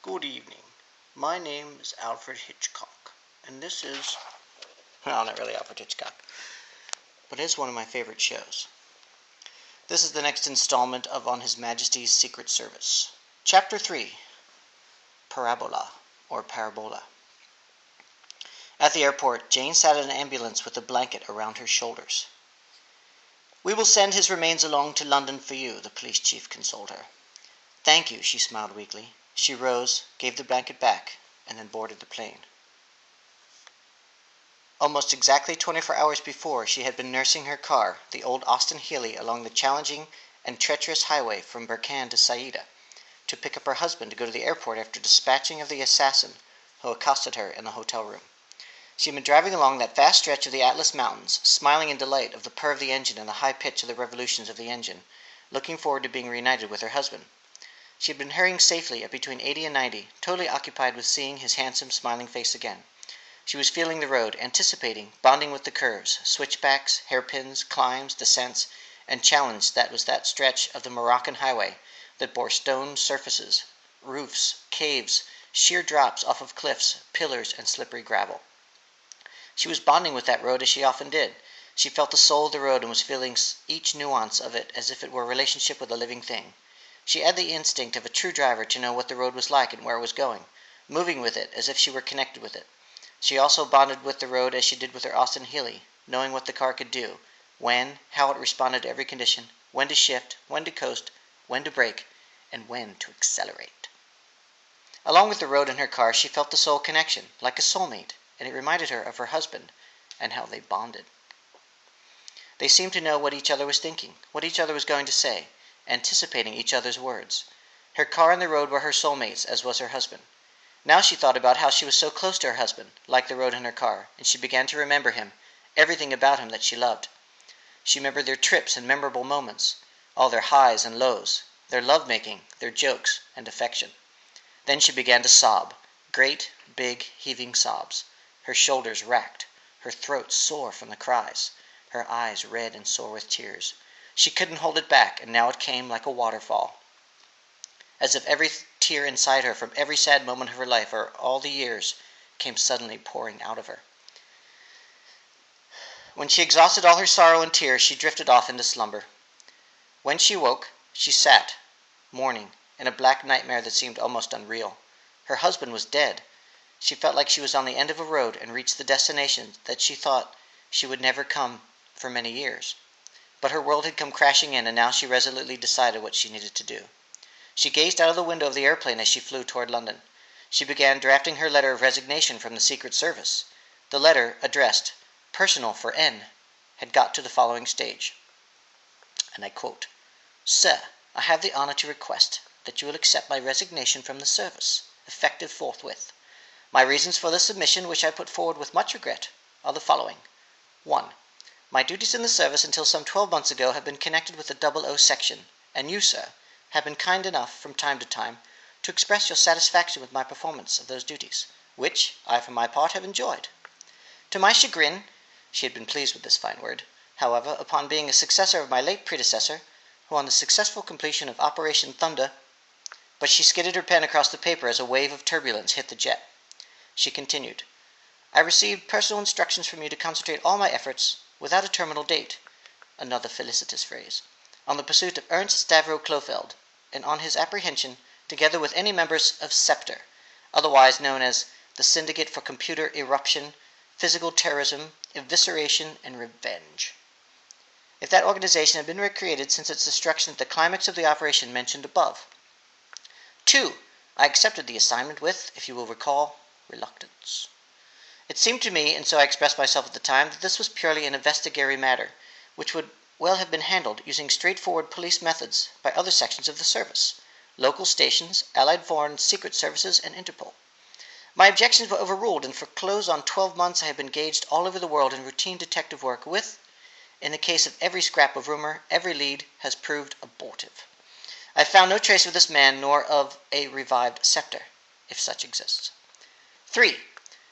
Good evening. My name is Alfred Hitchcock, and this is, well, not really Alfred Hitchcock, but it's one of my favorite shows. This is the next installment of On His Majesty's Secret Service. Chapter 3, Parabola, or Parabola. At the airport, Jane sat in an ambulance with a blanket around her shoulders. "We will send his remains along to London for you," the police chief consoled her. "Thank you," she smiled weakly. She rose, gave the blanket back, and then boarded the plane. Almost exactly 24 hours before, she had been nursing her car, the old Austin Healey, along the challenging and treacherous highway from Berkane to Saida, to pick up her husband to go to the airport after dispatching of the assassin who accosted her in the hotel room. She had been driving along that vast stretch of the Atlas Mountains, smiling in delight of the purr of the engine and the high pitch of the revolutions of the engine, looking forward to being reunited with her husband. She had been hurrying safely at between 80 and 90, totally occupied with seeing his handsome, smiling face again. She was feeling the road, anticipating, bonding with the curves, switchbacks, hairpins, climbs, descents, and challenge that was that stretch of the Moroccan highway that bore stone surfaces, roofs, caves, sheer drops off of cliffs, pillars, and slippery gravel. She was bonding with that road as she often did. She felt the soul of the road and was feeling each nuance of it as if it were a relationship with a living thing. She had the instinct of a true driver to know what the road was like and where it was going, moving with it as if she were connected with it. She also bonded with the road as she did with her Austin Healey, knowing what the car could do, when, how it responded to every condition, when to shift, when to coast, when to brake, and when to accelerate. Along with the road and her car, she felt the soul connection, like a soulmate, and it reminded her of her husband and how they bonded. They seemed to know what each other was thinking, what each other was going to say, anticipating each other's words. Her car and the road were her soulmates, as was her husband. Now she thought about how she was so close to her husband, like the road and her car, and she began to remember him, everything about him that she loved. She remembered their trips and memorable moments, all their highs and lows, their love-making, their jokes, and affection. Then she began to sob, great, big, heaving sobs, her shoulders racked, her throat sore from the cries, her eyes red and sore with tears. She couldn't hold it back, and now it came like a waterfall, as if every tear inside her from every sad moment of her life or all the years came suddenly pouring out of her. When she exhausted all her sorrow and tears, she drifted off into slumber. When she woke, she sat, mourning, in a black nightmare that seemed almost unreal. Her husband was dead. She felt like she was on the end of a road and reached the destination that she thought she would never come for many years. But her world had come crashing in, and now she resolutely decided what she needed to do. She gazed out of the window of the airplane as she flew toward London. She began drafting her letter of resignation from the Secret Service. The letter, addressed, "Personal for N," had got to the following stage. And I quote, "Sir, I have the honor to request that you will accept my resignation from the service, effective forthwith. My reasons for this submission, which I put forward with much regret, are the following. 1. My duties in the service until some 12 months ago have been connected with the 00 section, and you, sir, have been kind enough, from time to time, to express your satisfaction with my performance of those duties, which I, for my part, have enjoyed. To my chagrin," she had been pleased with this fine word, however, upon being a successor of my late predecessor, who on the successful completion of Operation Thunder, but she skidded her pen across the paper as a wave of turbulence hit the jet. She continued, "I received personal instructions from you to concentrate all my efforts, without a terminal date," another felicitous phrase, "on the pursuit of Ernst Stavro Klofeld, and on his apprehension, together with any members of SEPTER, otherwise known as the Syndicate for Computer Eruption, Physical Terrorism, Evisceration, and Revenge. If that organization had been recreated since its destruction at the climax of the operation mentioned above. 2. I accepted the assignment with, if you will recall, reluctance. It seemed to me, and so I expressed myself at the time, that this was purely an investigatory matter, which would well have been handled using straightforward police methods by other sections of the service, local stations, Allied Foreign Secret Services, and Interpol. My objections were overruled, and for close on 12 months I have been engaged all over the world in routine detective work with, in the case of every scrap of rumor, every lead has proved abortive. I have found no trace of this man, nor of a revived scepter, if such exists. 3.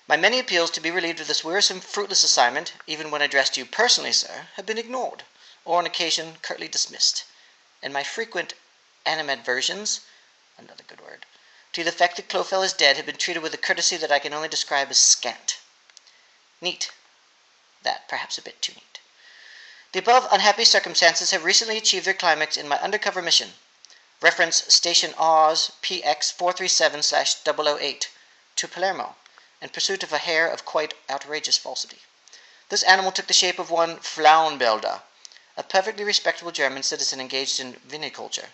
My many appeals to be relieved of this wearisome, fruitless assignment, even when addressed to you personally, sir, have been ignored, or on occasion curtly dismissed, and my frequent animadversions, another good word, to the effect that Clofel is dead, had been treated with a courtesy that I can only describe as scant. Neat. That perhaps a bit too neat. The above unhappy circumstances have recently achieved their climax in my undercover mission. Reference Station Oz PX437/008 to Palermo, in pursuit of a hare of quite outrageous falsity. This animal took the shape of one Flaunbilder, a perfectly respectable German citizen engaged in viniculture,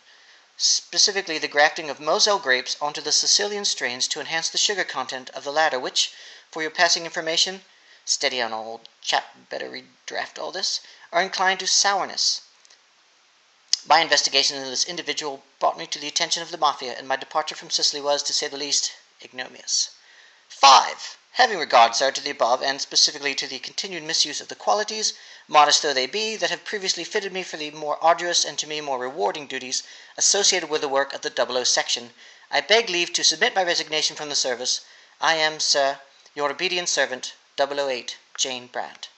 specifically the grafting of Moselle grapes onto the Sicilian strains to enhance the sugar content of the latter, which, for your passing information, steady on, old chap, better redraft all this, are inclined to sourness. My investigation into this individual brought me to the attention of the Mafia, and my departure from Sicily was, to say the least, ignominious. 5. Having regard, sir, to the above, and specifically to the continued misuse of the qualities, modest though they be, that have previously fitted me for the more arduous and to me more rewarding duties associated with the work of the 00 section, I beg leave to submit my resignation from the service. I am, sir, your obedient servant, 008, Jane Brandt.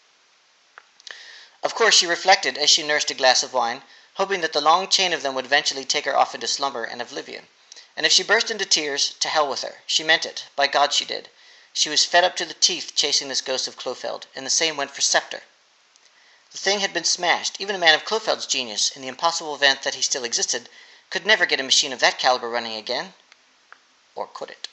Of course she reflected as she nursed a glass of wine, hoping that the long chain of them would eventually take her off into slumber and oblivion. And if she burst into tears, to hell with her. She meant it. By God she did. She was fed up to the teeth chasing this ghost of Clofeld, and the same went for Scepter. The thing had been smashed. Even a man of Clofeld's genius, in the impossible event that he still existed, could never get a machine of that caliber running again. Or could it?